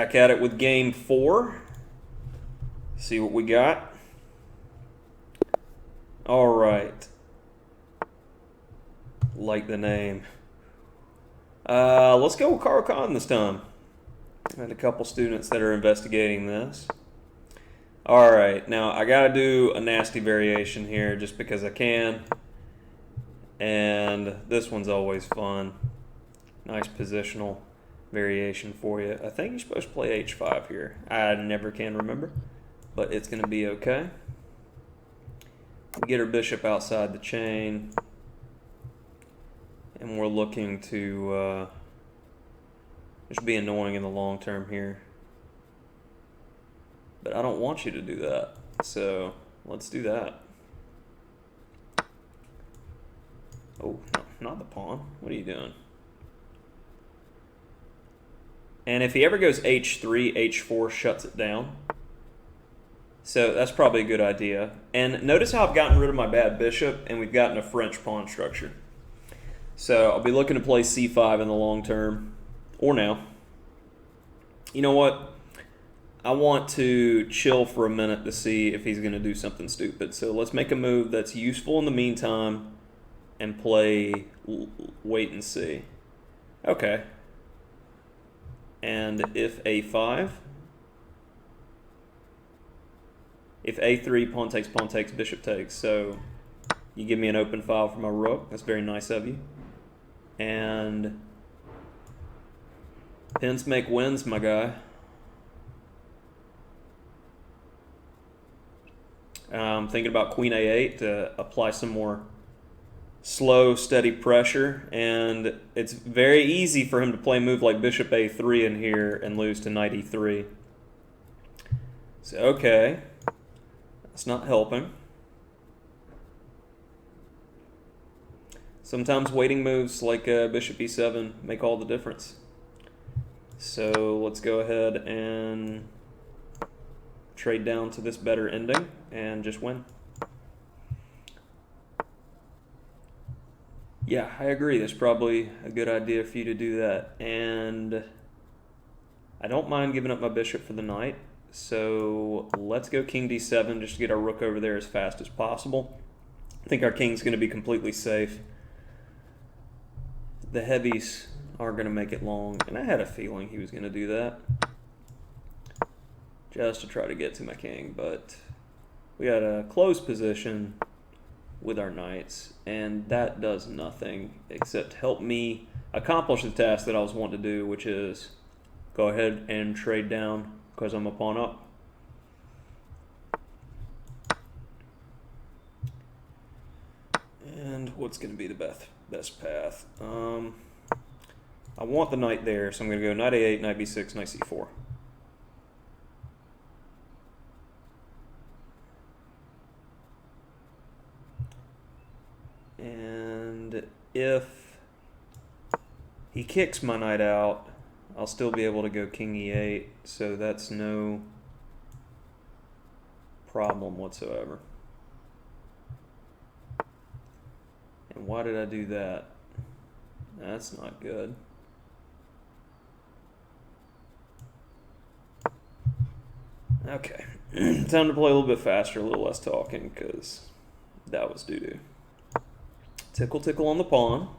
Back at it with game 4. See what we got. All right. Like the name. Let's go with Caro Kann this time. I had a couple students that are investigating this. All right, now I gotta do a nasty variation here just because I can. And this one's always fun. Nice positional variation for you. I think you're supposed to play h5 here. I never can remember, but it's gonna be okay. We get our bishop outside the chain, and we're looking to just be annoying in the long term here. But I don't want you to do that, so let's do that. Oh, no, not the pawn. What are you doing? And if he ever goes h3, h4 shuts it down. So that's probably a good idea. And notice how I've gotten rid of my bad bishop, and we've gotten a French pawn structure. So I'll be looking to play c5 in the long term, or now. You know what? I want to chill for a minute to see if he's going to do something stupid. So let's make a move that's useful in the meantime and play wait and see. Okay. And if a5, if a3, pawn takes, bishop takes. So you give me an open file for my rook. That's very nice of you. And pins make wins, my guy. I'm thinking about queen a8 to apply some more slow, steady pressure. And it's very easy for him to play a move like bishop a3 in here and lose to knight e3. So, okay. That's not helping. Sometimes waiting moves like bishop e7 make all the difference. So let's go ahead and trade down to this better ending and just win. Yeah, I agree. That's probably a good idea for you to do that. And I don't mind giving up my bishop for the knight. So let's go king d7 just to get our rook over there as fast as possible. I think our king's going to be completely safe. The heavies are going to make it long, and I had a feeling he was going to do that just to try to get to my king, but we had a closed position with our knights, and that does nothing except help me accomplish the task that I was wanting to do, which is go ahead and trade down because I'm a pawn up. And what's going to be the best path? I want the knight there, so I'm going to go knight a8, knight b6, knight c4. And if he kicks my knight out, I'll still be able to go king e8, so that's no problem whatsoever. And why did I do that? That's not good. Okay, time to play a little bit faster, a little less talking, because that was doo-doo. Tickle, tickle on the pawn.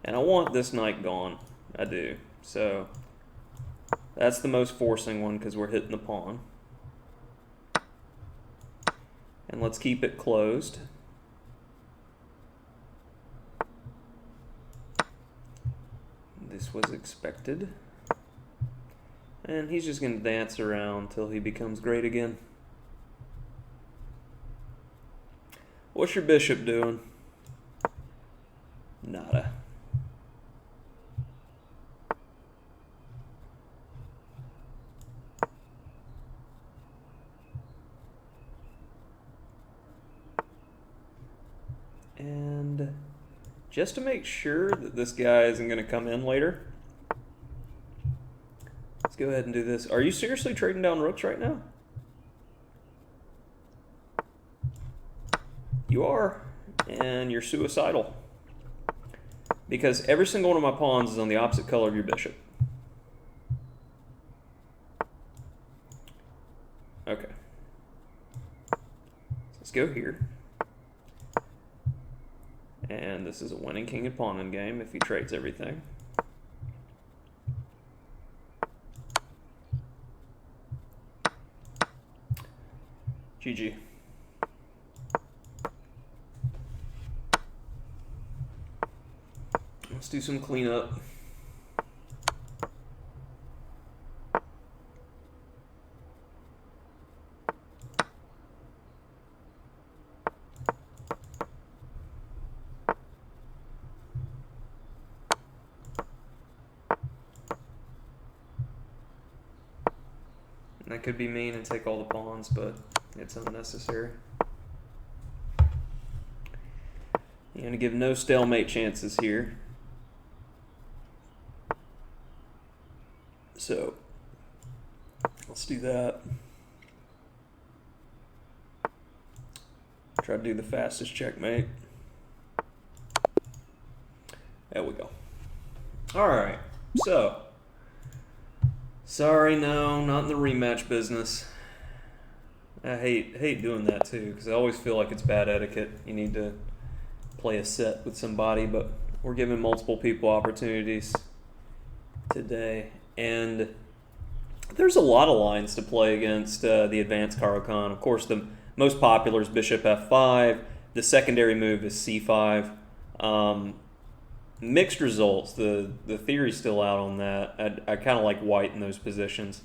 And I want this knight gone. I do. So that's the most forcing one because we're hitting the pawn. And let's keep it closed. This was expected. And he's just going to dance around until he becomes great again. What's your bishop doing? Nada. And just to make sure that this guy isn't going to come in later, let's go ahead and do this. Are you seriously trading down rooks right now? You are, and you're suicidal. because every single one of my pawns is on the opposite color of your bishop. Okay. Let's go here. And this is a winning king and pawn in game if he trades everything. GG. Let's do some cleanup. That could be mean and take all the pawns, but it's unnecessary. You're going to give no stalemate chances here. So, let's do that. Try to do the fastest checkmate. There we go. Alright, so. Sorry, no, not in the rematch business. I hate doing that too, because I always feel like it's bad etiquette. You need to play a set with somebody, but we're giving multiple people opportunities today. And there's a lot of lines to play against the advanced Caro Kann. Of course, the most popular is bishop f5. The secondary move is c5. Mixed results. The theory's still out on that. I kind of like white in those positions.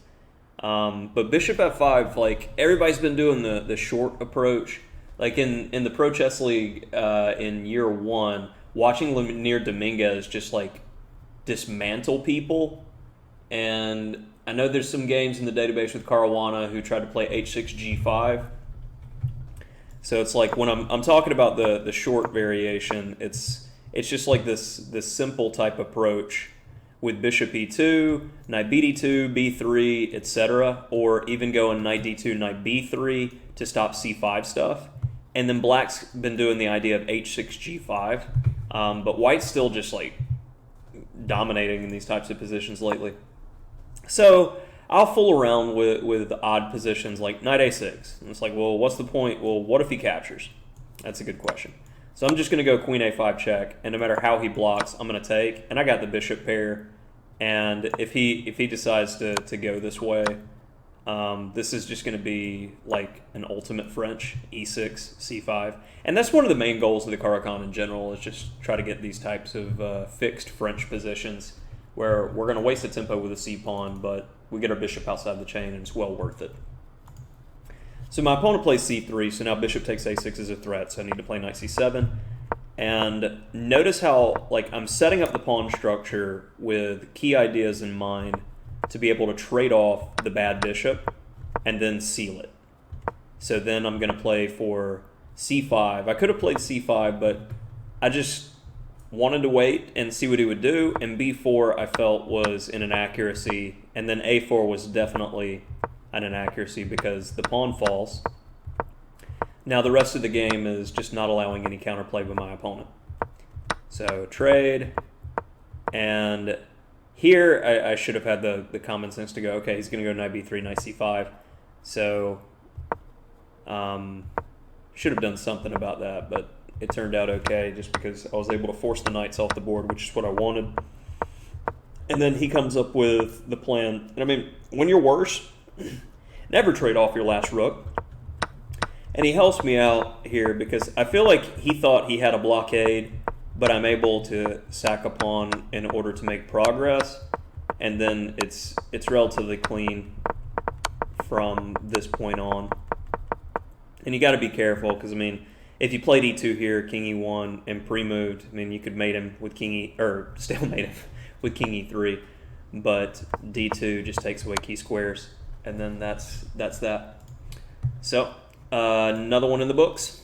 But bishop f5, like, everybody's been doing the short approach. Like in the Pro Chess League in year 1, watching Lemire Dominguez just like dismantle people. And I know there's some games in the database with Caruana who tried to play h6 g5. So it's like when I'm talking about the short variation, it's just like this simple type approach with bishop e2, knight bd2, b3, etc., or even going knight d2, knight b3 to stop c5 stuff. And then black's been doing the idea of h6 g5, but white's still just like dominating in these types of positions lately. So I'll fool around with odd positions like knight a6. And it's like, well, what's the point? Well, what if he captures? That's a good question. So I'm just going to go queen a5 check, and no matter how he blocks, I'm going to take. And I got the bishop pair, and if he decides to go this way, this is just going to be like an ultimate French, e6, c5. And that's one of the main goals of the Caro Kann in general, is just try to get these types of fixed French positions where we're going to waste a tempo with a c-pawn, but we get our bishop outside the chain, and it's well worth it. So my opponent plays c3, so now bishop takes a6 as a threat, so I need to play knight c7. And notice how, like, I'm setting up the pawn structure with key ideas in mind to be able to trade off the bad bishop and then seal it. So then I'm going to play for c5. I could have played c5, but I just wanted to wait and see what he would do, and b4 I felt was an inaccuracy, and then a4 was definitely an inaccuracy because the pawn falls. Now the rest of the game is just not allowing any counterplay by my opponent. So trade, and here I should have had the common sense to go, okay, he's going to go knight b3, knight c5, so should have done something about that, but it turned out okay just because I was able to force the knights off the board, which is what I wanted. And then he comes up with the plan. And I mean, when you're worse, never trade off your last rook. And he helps me out here because I feel like he thought he had a blockade, but I'm able to sack a pawn in order to make progress. And then it's relatively clean from this point on. And you got to be careful because, I mean, if you played e2 here, king e1, and pre-moved, I mean, you could mate him with king e, or stalemate him with king e3, but d2 just takes away key squares, and then that's that. So another one in the books.